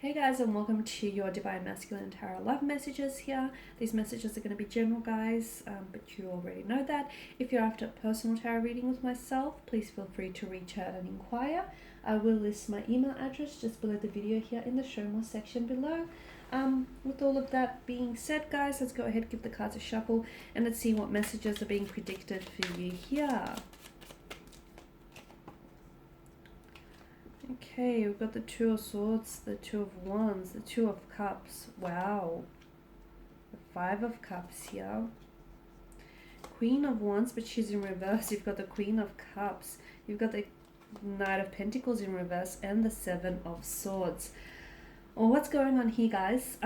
Hey guys, and welcome to your Divine Masculine Tarot Love messages here. These messages are going to be general, guys, but you already know that. If you're after a personal tarot reading with myself, please feel free to reach out and inquire. I will list my email address just below the video here in the show more section below. With all of that being said, guys, let's go ahead, give the cards a shuffle, and let's see what messages are being predicted for you here. Okay, we've got the Two of Swords, the Two of Wands, the Two of Cups. Wow. The Five of Cups here. Queen of Wands, but she's in reverse. You've got the Queen of Cups. You've got the Knight of Pentacles in reverse and the Seven of Swords. Well, what's going on here, guys?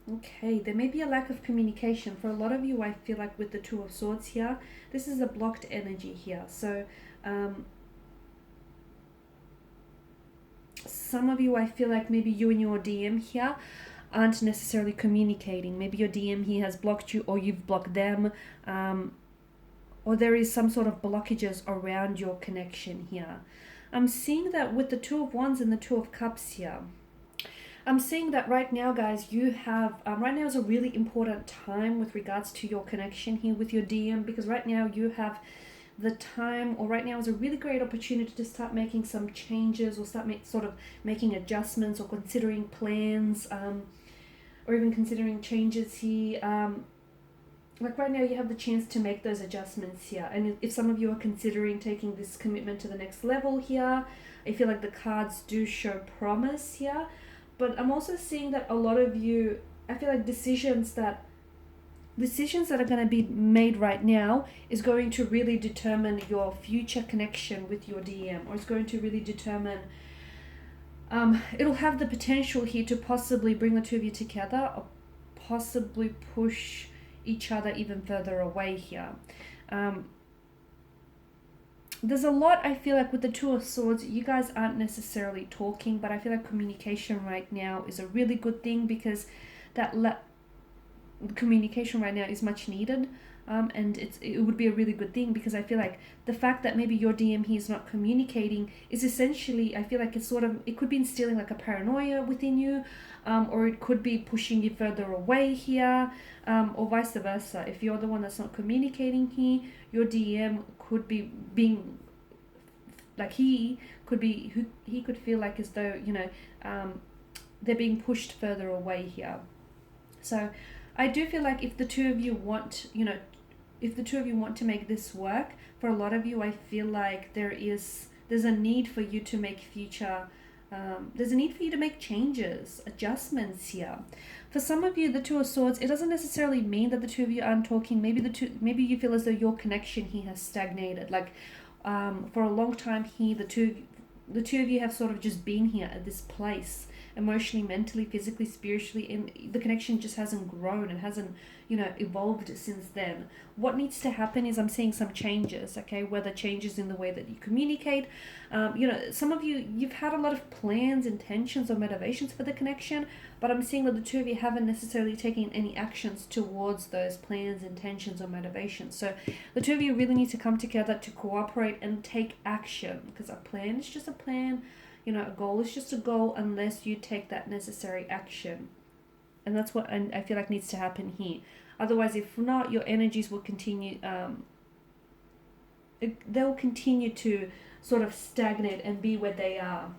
Okay, there may be a lack of communication. For a lot of you, I feel like with the Two of Swords here, this is a blocked energy here. So, some of you, I feel like maybe you and your DM here aren't necessarily communicating. Maybe your DM here has blocked you, or you've blocked them, or there is some sort of blockages around your connection here. I'm seeing that with the Two of Wands and the Two of Cups here. I'm seeing that right now, guys, you have, right now is a really important time with regards to your connection here with your DM, because right now you have the time, or right now is a really great opportunity to start making some changes, or start making adjustments, or considering plans, or even considering changes here. Like right now you have the chance to make those adjustments here. And if some of you are considering taking this commitment to the next level here, I feel like the cards do show promise here. But I'm also seeing that a lot of you, I feel like decisions that are going to be made right now is going to really determine your future connection with your DM, or it's going to really determine, it'll have the potential here to possibly bring the two of you together, or possibly push each other even further away here. There's a lot, I feel like, with the Two of Swords. You guys aren't necessarily talking, but I feel like communication right now is a really good thing, because communication right now is much needed, and it would be a really good thing, because I feel like the fact that maybe your DM here is not communicating is essentially, I feel like it could be instilling like a paranoia within you, or it could be pushing you further away here, or vice versa. If you're the one that's not communicating here, your DM could be being like, he could feel like as though, they're being pushed further away here. So I do feel like if the two of you want, to make this work, for a lot of you, I feel like there's a need for you to make there's a need for you to make changes, adjustments here. For some of you, the Two of Swords, it doesn't necessarily mean that the two of you aren't talking. Maybe you feel as though your connection here has stagnated. Like, for a long time here, the two of you have sort of just been here at this place, emotionally, mentally, physically, spiritually, and the connection just hasn't grown and hasn't, evolved since then. What needs to happen is I'm seeing some changes, okay? Whether changes in the way that you communicate. Some of you, you've had a lot of plans, intentions, or motivations for the connection, but I'm seeing that the two of you haven't necessarily taken any actions towards those plans, intentions, or motivations. So the two of you really need to come together to cooperate and take action, because a plan is just a plan. A goal is just a goal unless you take that necessary action. And that's what I feel like needs to happen here. Otherwise, if not, your energies will continue, they'll continue to sort of stagnate and be where they are.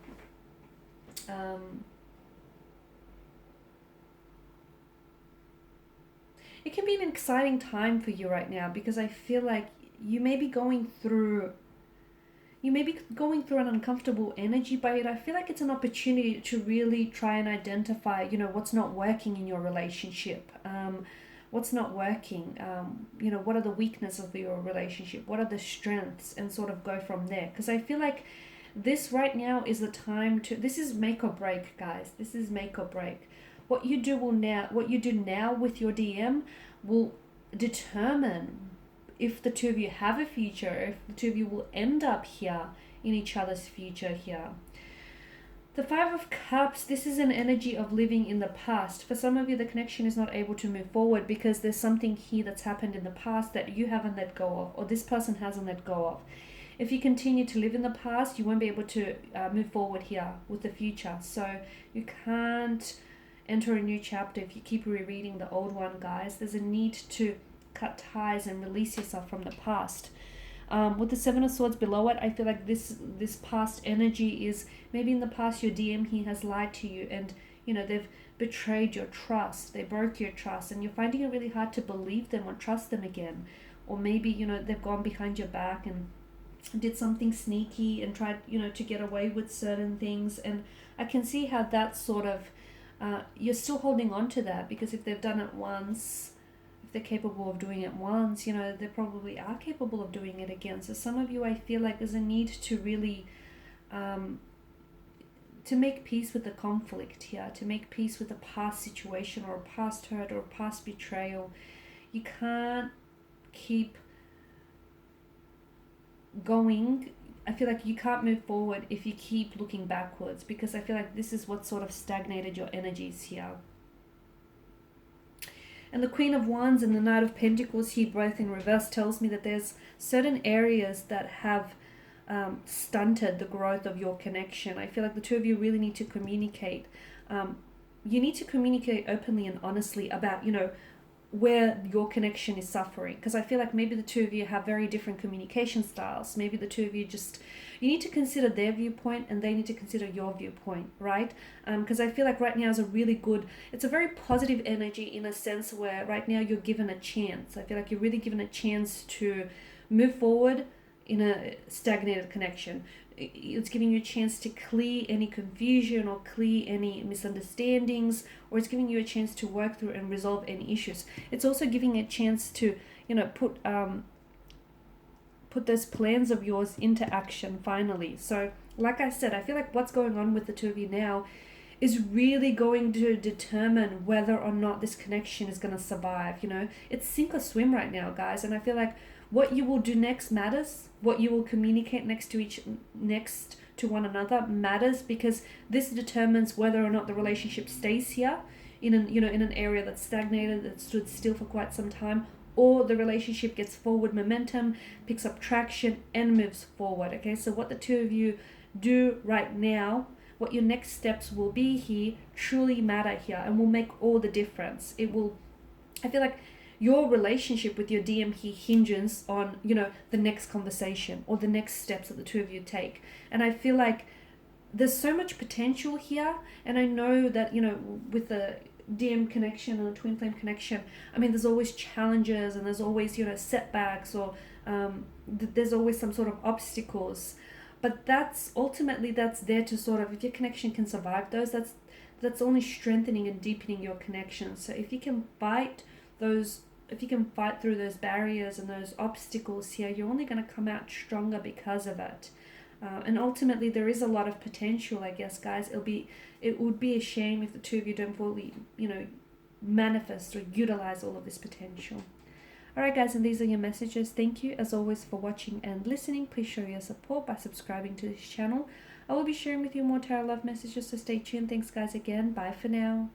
It can be an exciting time for you right now, because I feel like you may be going through an uncomfortable energy, but I feel like it's an opportunity to really try and identify, what's not working in your relationship. What's not working? What are the weaknesses of your relationship? What are the strengths? And sort of go from there. Because I feel like this right now is the time this is make or break, guys. This is make or break. What you do now with your DM will determine if the two of you have a future, if the two of you will end up here in each other's future here. The Five of Cups, this is an energy of living in the past. For some of you, the connection is not able to move forward because there's something here that's happened in the past that you haven't let go of, or this person hasn't let go of. if you continue to live in the past, you won't be able to move forward here with the future. So you can't enter a new chapter if you keep rereading the old one, guys. There's a need to cut ties and release yourself from the past. With the Seven of Swords below it, I feel like this past energy is maybe in the past your DM he has lied to you, and you know they've betrayed your trust, they broke your trust, and you're finding it really hard to believe them or trust them again. Or maybe, you know, they've gone behind your back and did something sneaky and tried, you know, to get away with certain things. And I can see how that sort of you're still holding on to that, because if they've done it once, if they're capable of doing it once, you know, they probably are capable of doing it again. So some of you, I feel like there's a need to really to make peace with the conflict here, to make peace with a past situation or a past hurt or a past betrayal. You can't keep going. I feel like you can't move forward if you keep looking backwards, because I feel like this is what sort of stagnated your energies here. And the Queen of Wands and the Knight of Pentacles here, both in reverse, tells me that there's certain areas that have stunted the growth of your connection. I feel like the two of you really need to communicate. You need to communicate openly and honestly about, you know, where your connection is suffering, because I feel like maybe the two of you have very different communication styles. Maybe the two of you you need to consider their viewpoint and they need to consider your viewpoint, right? Because I feel like right now is it's a very positive energy, in a sense where right now you're given a chance. I feel like you're really given a chance to move forward in a stagnated connection. It's giving you a chance to clear any confusion or clear any misunderstandings, or it's giving you a chance to work through and resolve any issues. It's also giving a chance to, you know, put those plans of yours into action finally. So like I said, I feel like what's going on with the two of you now is really going to determine whether or not this connection is going to survive. You know, it's sink or swim right now, guys. And I feel like what you will do next matters. What you will communicate next to one another matters, because this determines whether or not the relationship stays here in an area that's stagnated, that stood still for quite some time, or the relationship gets forward momentum, picks up traction, and moves forward. Okay, so what the two of you do right now, what your next steps will be here, truly matter here and will make all the difference. I feel like your relationship with your DM here hinges on, you know, the next conversation or the next steps that the two of you take. And I feel like there's so much potential here. And I know that, you know, with the DM connection and the twin flame connection, I mean, there's always challenges and there's always, you know, setbacks, or there's always some sort of obstacles. But that's there to sort of, if your connection can survive those, that's only strengthening and deepening your connection. So if you can fight through those barriers and those obstacles here, you're only going to come out stronger because of it. And ultimately, there is a lot of potential, I guess, guys. It would be a shame if the two of you don't fully, you know, manifest or utilize all of this potential. Alright, guys, and these are your messages. Thank you, as always, for watching and listening. Please show your support by subscribing to this channel. I will be sharing with you more tarot love messages, so stay tuned. Thanks, guys, again. Bye for now.